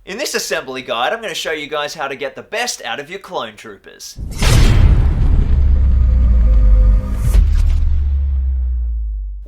In this assembly guide, I'm going to show you guys how to get the best out of your clone troopers.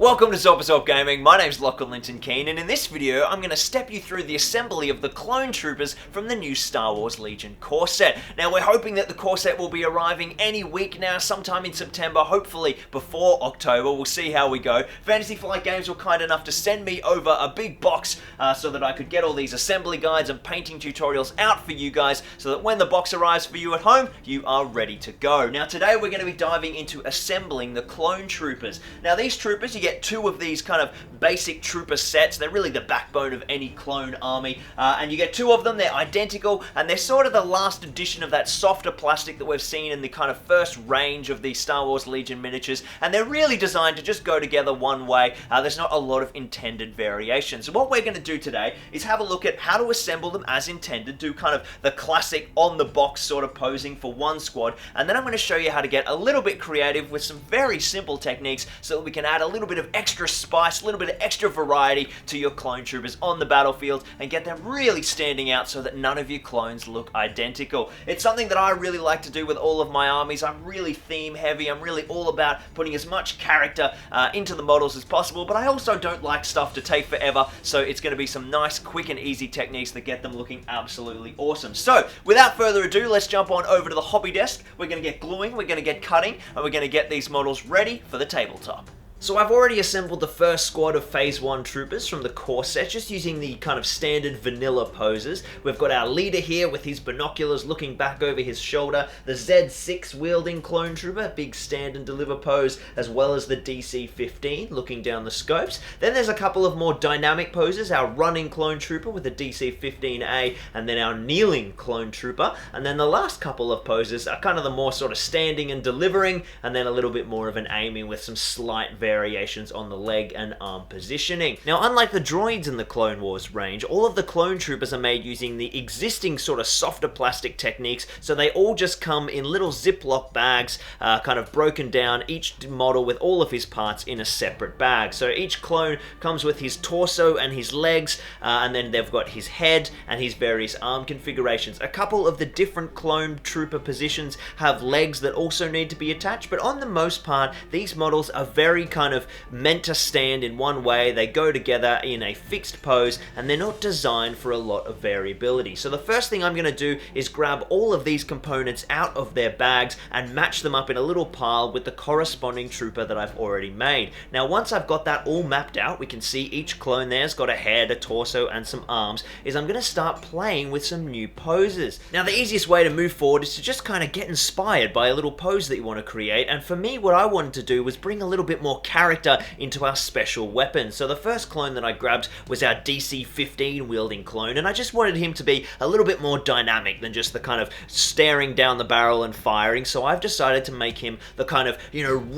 Welcome to Zop Gaming, my name's Lachie Keen, and in this video I'm going to step you through the assembly of the clone troopers from the new Star Wars Legion core set. Now we're hoping that the core set will be arriving any week now, sometime in September, hopefully before October. We'll see how we go. Fantasy Flight Games were kind enough to send me over a big box so that I could get all these assembly guides and painting tutorials out for you guys so that when the box arrives for you at home, you are ready to go. Now today we're going to be diving into assembling the clone troopers. Now these troopers, you get two of these kind of basic trooper sets. They're really the backbone of any clone army, and you get two of them. They're identical, and they're sort of the last edition of that softer plastic that we've seen in the kind of first range of the Star Wars Legion miniatures, and they're really designed to just go together one way. There's not a lot of intended variation. So what we're going to do today is have a look at how to assemble them as intended, do kind of the classic on the box sort of posing for one squad, and then I'm going to show you how to get a little bit creative with some very simple techniques so that we can add a little bit of extra spice, a little bit of extra variety to your clone troopers on the battlefield and get them really standing out so that none of your clones look identical. It's something that I really like to do with all of my armies. I'm really theme heavy. I'm really all about putting as much character into the models as possible, but I also don't like stuff to take forever, so it's going to be some nice, quick and easy techniques that get them looking absolutely awesome. So without further ado, let's jump on over to the hobby desk. We're going to get gluing, we're going to get cutting, and we're going to get these models ready for the tabletop. So I've already assembled the first squad of Phase 1 troopers from the core set, just using the kind of standard vanilla poses. We've got our leader here with his binoculars looking back over his shoulder, the Z6 wielding clone trooper, big stand and deliver pose, as well as the DC-15 looking down the scopes. Then there's a couple of more dynamic poses, our running clone trooper with the DC-15A, and then our kneeling clone trooper. And then the last couple of poses are kind of the more sort of standing and delivering, and then a little bit more of an aiming with some slight variations on the leg and arm positioning. Now, unlike the droids in the Clone Wars range, all of the clone troopers are made using the existing sort of softer plastic techniques, so they all just come in little Ziploc bags, kind of broken down, each model with all of his parts in a separate bag. So each clone comes with his torso and his legs, and then they've got his head and his various arm configurations. A couple of the different clone trooper positions have legs that also need to be attached, but on the most part, these models are very kind of meant to stand in one way. They go together in a fixed pose, and they're not designed for a lot of variability. So the first thing I'm going to do is grab all of these components out of their bags and match them up in a little pile with the corresponding trooper that I've already made. Now once I've got that all mapped out, we can see each clone there's got a head, a torso, and some arms, is I'm going to start playing with some new poses. Now the easiest way to move forward is to just kind of get inspired by a little pose that you want to create, and for me what I wanted to do was bring a little bit more character into our special weapons. So the first clone that I grabbed was our DC-15 wielding clone, and I just wanted him to be a little bit more dynamic than just the kind of staring down the barrel and firing. So I've decided to make him the kind of,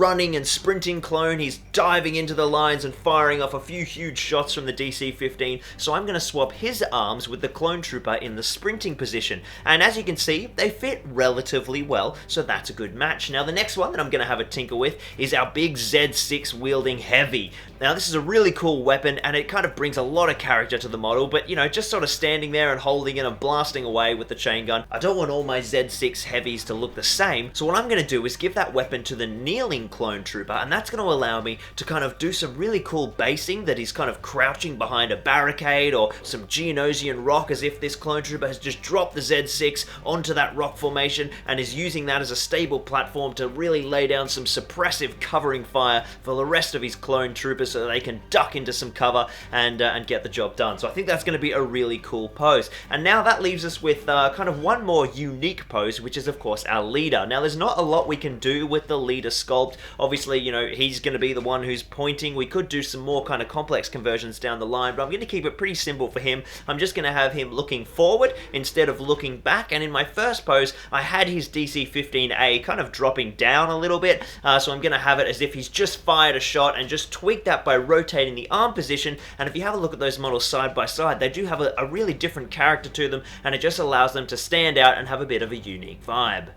running and sprinting clone. He's diving into the lines and firing off a few huge shots from the DC-15. So I'm going to swap his arms with the clone trooper in the sprinting position. And as you can see, they fit relatively well, so that's a good match. Now the next one that I'm going to have a tinker with is our big Z6 wielding heavy. Now this is a really cool weapon, and it kind of brings a lot of character to the model, but just sort of standing there and holding it and blasting away with the chain gun. I don't want all my Z6 heavies to look the same, so what I'm going to do is give that weapon to the kneeling clone trooper, and that's going to allow me to kind of do some really cool basing that is kind of crouching behind a barricade or some Geonosian rock, as if this clone trooper has just dropped the Z6 onto that rock formation and is using that as a stable platform to really lay down some suppressive covering fire for the rest of his clone troopers so that they can duck into some cover and get the job done. So I think that's going to be a really cool pose. And now that leaves us with kind of one more unique pose, which is of course our leader. Now there's not a lot we can do with the leader sculpt. Obviously, he's going to be the one who's pointing. We could do some more kind of complex conversions down the line, but I'm going to keep it pretty simple for him. I'm just going to have him looking forward instead of looking back, and in my first pose I had his DC-15A kind of dropping down a little bit, so I'm going to have it as if he's just fired a shot and just tweak that by rotating the arm position. And if you have a look at those models side by side, they do have a really different character to them, and it just allows them to stand out and have a bit of a unique vibe.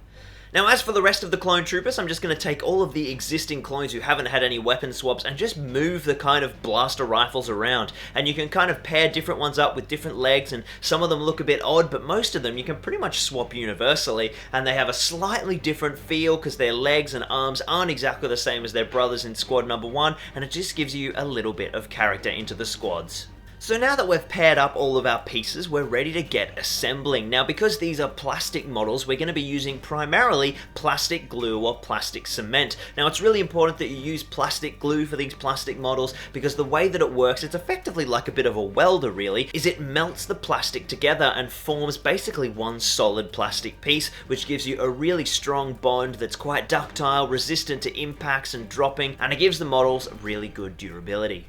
Now as for the rest of the clone troopers, I'm just going to take all of the existing clones who haven't had any weapon swaps and just move the kind of blaster rifles around. And you can kind of pair different ones up with different legs, and some of them look a bit odd, but most of them you can pretty much swap universally, and they have a slightly different feel because their legs and arms aren't exactly the same as their brothers in squad number 1, and it just gives you a little bit of character into the squads. So now that we've paired up all of our pieces, we're ready to get assembling. Now because these are plastic models, we're going to be using primarily plastic glue or plastic cement. Now it's really important that you use plastic glue for these plastic models, because the way that it works, it's effectively like a bit of a welder really, is it melts the plastic together and forms basically one solid plastic piece, which gives you a really strong bond that's quite ductile, resistant to impacts and dropping, and it gives the models really good durability.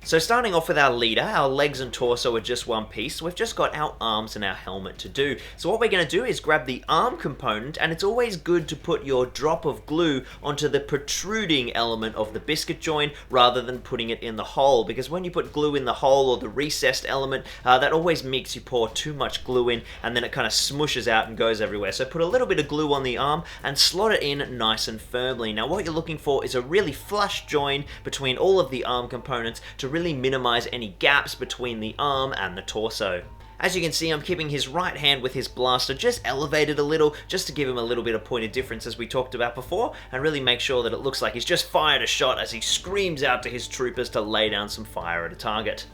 So starting off with our leader, our legs and torso are just one piece, so we've just got our arms and our helmet to do. So what we're going to do is grab the arm component, and it's always good to put your drop of glue onto the protruding element of the biscuit joint rather than putting it in the hole, because when you put glue in the hole or the recessed element, that always makes you pour too much glue in, and then it kind of smushes out and goes everywhere. So put a little bit of glue on the arm and slot it in nice and firmly. Now what you're looking for is a really flush join between all of the arm components to really minimize any gaps between the arm and the torso. As you can see, I'm keeping his right hand with his blaster just elevated a little, just to give him a little bit of point of difference as we talked about before, and really make sure that it looks like he's just fired a shot as he screams out to his troopers to lay down some fire at a target.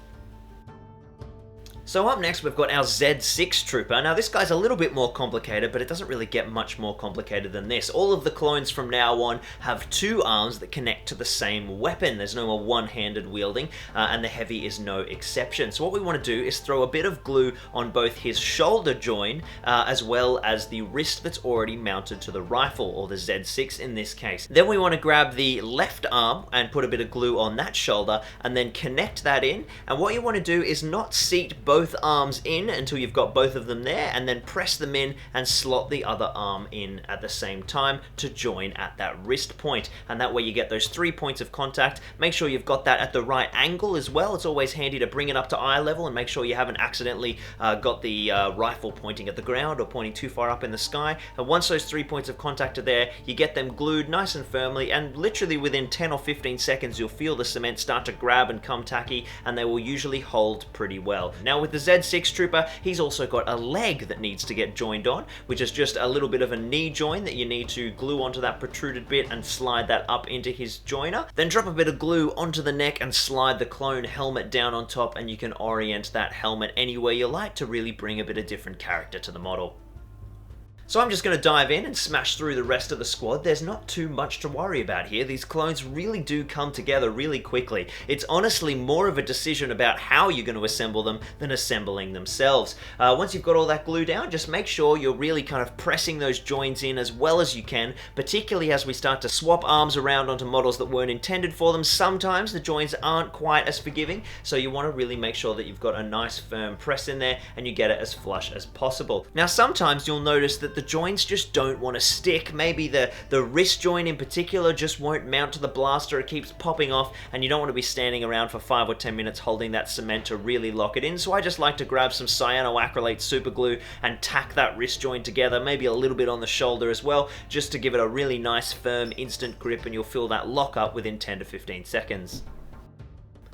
So up next we've got our Z6 trooper. Now this guy's a little bit more complicated, but it doesn't really get much more complicated than this. All of the clones from now on have two arms that connect to the same weapon. There's no more one-handed wielding, and the heavy is no exception. So what we want to do is throw a bit of glue on both his shoulder joint, as well as the wrist that's already mounted to the rifle, or the Z6 in this case. Then we want to grab the left arm and put a bit of glue on that shoulder, and then connect that in. And what you want to do is not seat both arms in until you've got both of them there, and then press them in and slot the other arm in at the same time to join at that wrist point, and that way you get those 3 points of contact. Make sure you've got that at the right angle as well. It's always handy to bring it up to eye level and make sure you haven't accidentally got the rifle pointing at the ground or pointing too far up in the sky. And once those 3 points of contact are there, you get them glued nice and firmly, and literally within 10 or 15 seconds you'll feel the cement start to grab and come tacky, and they will usually hold pretty well. Now with the Z6 trooper, he's also got a leg that needs to get joined on, which is just a little bit of a knee join that you need to glue onto that protruded bit and slide that up into his joiner. Then drop a bit of glue onto the neck and slide the clone helmet down on top, and you can orient that helmet anywhere you like to really bring a bit of different character to the model. So I'm just going to dive in and smash through the rest of the squad. There's not too much to worry about here. These clones really do come together really quickly. It's honestly more of a decision about how you're going to assemble them than assembling themselves. Once you've got all that glue down, just make sure you're really kind of pressing those joins in as well as you can, particularly as we start to swap arms around onto models that weren't intended for them. Sometimes the joins aren't quite as forgiving, so you want to really make sure that you've got a nice firm press in there and you get it as flush as possible. Now sometimes you'll notice that the joints just don't want to stick. Maybe the wrist joint in particular just won't mount to the blaster. It keeps popping off, and you don't want to be standing around for 5 or 10 minutes holding that cement to really lock it in. So I just like to grab some cyanoacrylate super glue and tack that wrist joint together, maybe a little bit on the shoulder as well, just to give it a really nice firm instant grip, and you'll feel that lock up within 10 to 15 seconds.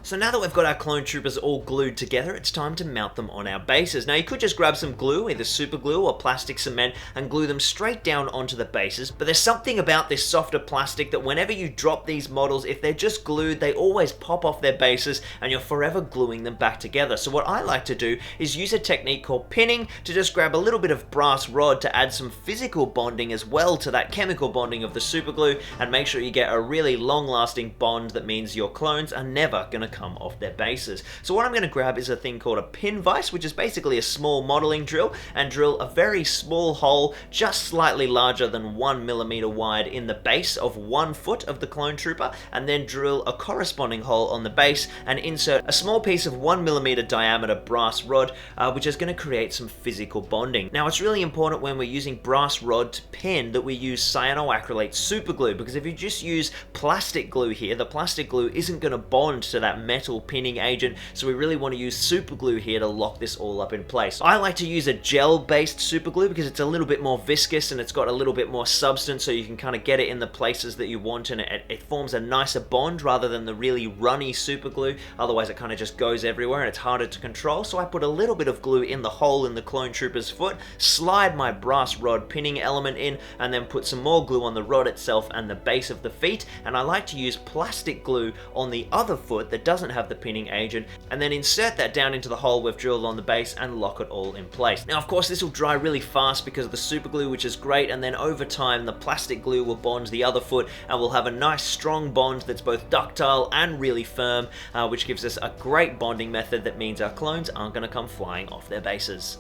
So now that we've got our clone troopers all glued together, it's time to mount them on our bases. Now you could just grab some glue, either super glue or plastic cement, and glue them straight down onto the bases, but there's something about this softer plastic that whenever you drop these models, if they're just glued, they always pop off their bases and you're forever gluing them back together. So what I like to do is use a technique called pinning to just grab a little bit of brass rod to add some physical bonding as well to that chemical bonding of the super glue, and make sure you get a really long-lasting bond that means your clones are never going to come off their bases. So what I'm going to grab is a thing called a pin vise, which is basically a small modeling drill, and drill a very small hole just slightly larger than 1 millimeter wide in the base of 1 foot of the clone trooper, and then drill a corresponding hole on the base and insert a small piece of 1 millimeter diameter brass rod, which is going to create some physical bonding. Now it's really important when we're using brass rod to pin that we use cyanoacrylate super glue, because if you just use plastic glue here, the plastic glue isn't going to bond to that that metal pinning agent, so we really want to use super glue here to lock this all up in place. I like to use a gel-based super glue because it's a little bit more viscous and it's got a little bit more substance, so you can kind of get it in the places that you want, and it forms a nicer bond rather than the really runny super glue. Otherwise it kind of just goes everywhere and it's harder to control. So I put a little bit of glue in the hole in the clone trooper's foot, slide my brass rod pinning element in, and then put some more glue on the rod itself and the base of the feet. And I like to use plastic glue on the other foot that doesn't have the pinning agent, and then insert that down into the hole we've drilled on the base and lock it all in place. Now of course this will dry really fast because of the super glue, which is great, and then over time the plastic glue will bond the other foot and we'll have a nice strong bond that's both ductile and really firm, which gives us a great bonding method that means our clones aren't going to come flying off their bases.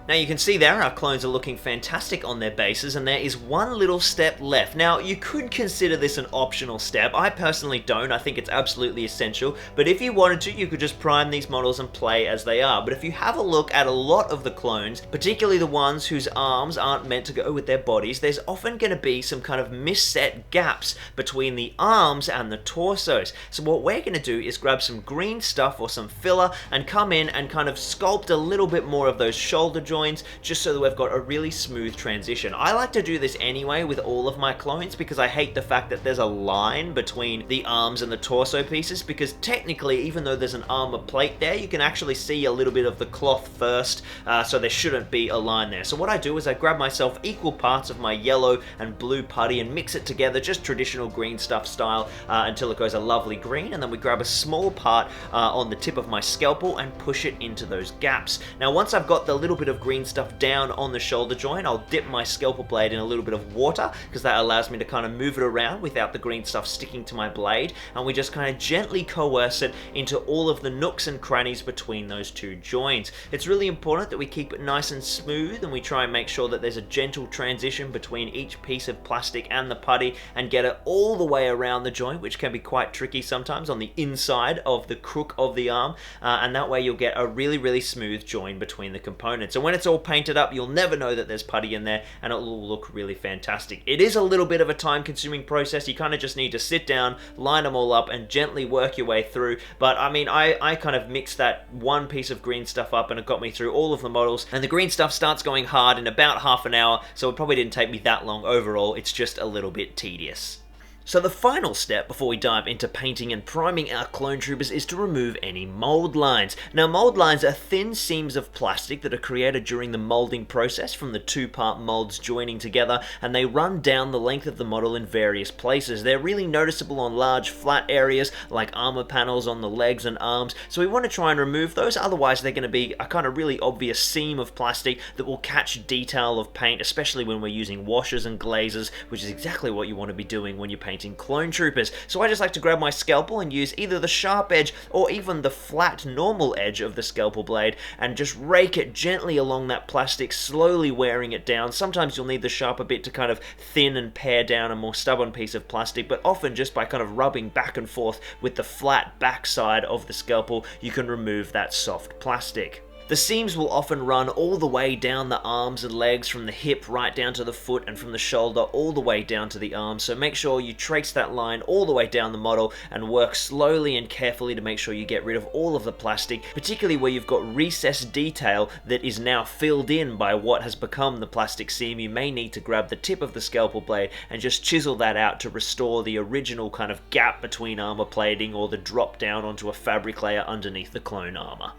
Now you can see there our clones are looking fantastic on their bases, and there is one little step left. Now you could consider this an optional step. I personally don't. I think it's absolutely essential, but if you wanted to, you could just prime these models and play as they are. But if you have a look at a lot of the clones, particularly the ones whose arms aren't meant to go with their bodies, there's often going to be some kind of misset gaps between the arms and the torsos. So what we're going to do is grab some green stuff or some filler and come in and kind of sculpt a little bit more of those shoulder joints, just so that we've got a really smooth transition. I like to do this anyway with all of my clones because I hate the fact that there's a line between the arms and the torso pieces, because technically, even though there's an armor plate there, you can actually see a little bit of the cloth first, so there shouldn't be a line there. So what I do is I grab myself equal parts of my yellow and blue putty and mix it together, just traditional green stuff style, until it goes a lovely green, and then we grab a small part on the tip of my scalpel and push it into those gaps. Now once I've got the little bit of green stuff down on the shoulder joint, I'll dip my scalpel blade in a little bit of water, because that allows me to kind of move it around without the green stuff sticking to my blade, and we just kind of gently coerce it into all of the nooks and crannies between those two joints. It's really important that we keep it nice and smooth, and we try and make sure that there's a gentle transition between each piece of plastic and the putty, and get it all the way around the joint, which can be quite tricky sometimes on the inside of the crook of the arm, and that way you'll get a really smooth join between the components. And when it's all painted up, you'll never know that there's putty in there, and it will look really fantastic. It is a little bit of a time-consuming process. You kind of just need to sit down, line them all up, and gently work your way through. But I mean, I kind of mixed that one piece of green stuff up, and it got me through all of the models. And the green stuff starts going hard in about half an hour, so it probably didn't take me that long overall. It's just a little bit tedious. So the final step before we dive into painting and priming our clone troopers is to remove any mold lines. Now mold lines are thin seams of plastic that are created during the molding process from the two-part molds joining together, and they run down the length of the model in various places. They're really noticeable on large flat areas like armor panels on the legs and arms, so we want to try and remove those, otherwise they're going to be a kind of really obvious seam of plastic that will catch detail of paint, especially when we're using washers and glazes, which is exactly what you want to be doing when you're painting clone troopers. So I just like to grab my scalpel and use either the sharp edge or even the flat normal edge of the scalpel blade and just rake it gently along that plastic, slowly wearing it down. Sometimes you'll need the sharper bit to kind of thin and pare down a more stubborn piece of plastic, but often just by kind of rubbing back and forth with the flat backside of the scalpel, you can remove that soft plastic. The seams will often run all the way down the arms and legs, from the hip right down to the foot, and from the shoulder all the way down to the arm. So make sure you trace that line all the way down the model and work slowly and carefully to make sure you get rid of all of the plastic, particularly where you've got recessed detail that is now filled in by what has become the plastic seam. You may need to grab the tip of the scalpel blade and just chisel that out to restore the original kind of gap between armor plating or the drop down onto a fabric layer underneath the clone armor.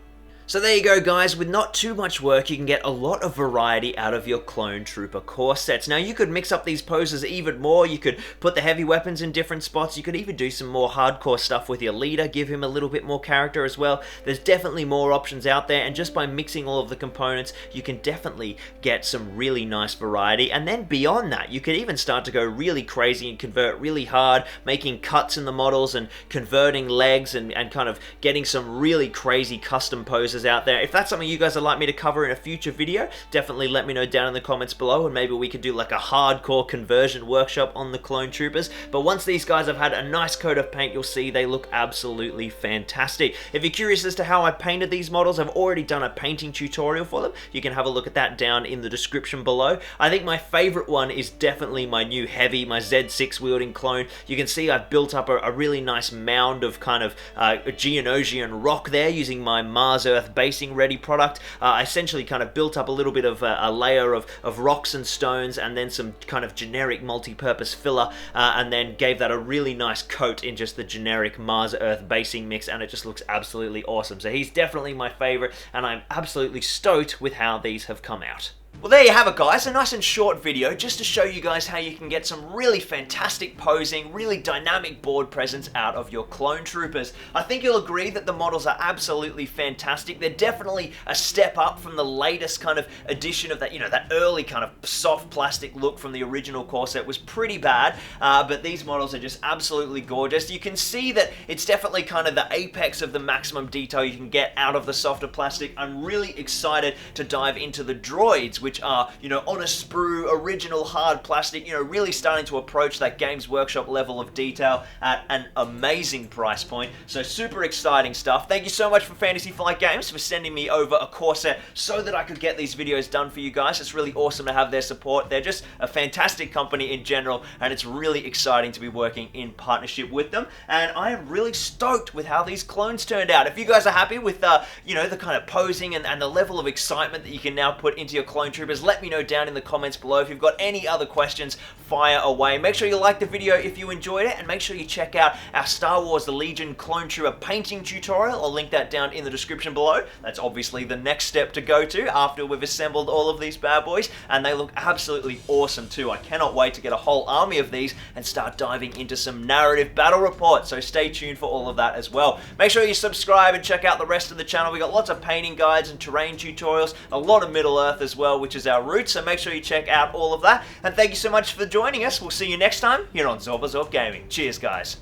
So there you go guys, with not too much work you can get a lot of variety out of your clone trooper core sets. Now you could mix up these poses even more, you could put the heavy weapons in different spots, you could even do some more hardcore stuff with your leader, give him a little bit more character as well. There's definitely more options out there, and just by mixing all of the components you can definitely get some really nice variety. And then beyond that you could even start to go really crazy and convert really hard, making cuts in the models and converting legs and kind of getting some really crazy custom poses choices out there. If that's something you guys would like me to cover in a future video, definitely let me know down in the comments below, and maybe we could do like a hardcore conversion workshop on the clone troopers. But once these guys have had a nice coat of paint, you'll see they look absolutely fantastic. If you're curious as to how I painted these models, I've already done a painting tutorial for them. You can have a look at that down in the description below. I think my favorite one is definitely my new Heavy, my Z6 wielding clone. You can see I've built up a really nice mound of kind of Geonosian rock there using my Mars Earth basing ready product. I essentially kind of built up a little bit of a layer of rocks and stones, and then some kind of generic multi-purpose filler, and then gave that a really nice coat in just the generic Mars Earth basing mix, and it just looks absolutely awesome. So he's definitely my favorite, and I'm absolutely stoked with how these have come out. Well, there you have it, guys, a nice and short video just to show you guys how you can get some really fantastic posing, really dynamic board presence out of your clone troopers. I think you'll agree that the models are absolutely fantastic. They're definitely a step up from the latest kind of edition of that, you know, that early kind of soft plastic look from the original core set was pretty bad, but these models are just absolutely gorgeous. You can see that it's definitely kind of the apex of the maximum detail you can get out of the softer plastic. I'm really excited to dive into the droids, which are, you know, on a sprue, original hard plastic, you know, really starting to approach that Games Workshop level of detail at an amazing price point. So super exciting stuff. Thank you so much for Fantasy Flight Games for sending me over a core set so that I could get these videos done for you guys. It's really awesome to have their support. They're just a fantastic company in general, and it's really exciting to be working in partnership with them. And I am really stoked with how these clones turned out. If you guys are happy with, you know, the kind of posing and the level of excitement that you can now put into your clone troopers, let me know down in the comments below. If you've got any other questions, fire away. Make sure you like the video if you enjoyed it, and make sure you check out our Star Wars The Legion Clone Trooper painting tutorial. I'll link that down in the description below. That's obviously the next step to go to after we've assembled all of these bad boys, and they look absolutely awesome too. I cannot wait to get a whole army of these and start diving into some narrative battle reports, so stay tuned for all of that as well. Make sure you subscribe and check out the rest of the channel. We got lots of painting guides and terrain tutorials, a lot of Middle Earth as well, which is our route, so make sure you check out all of that. And thank you so much for joining us. We'll see you next time here on Zorba Gaming. Cheers, guys.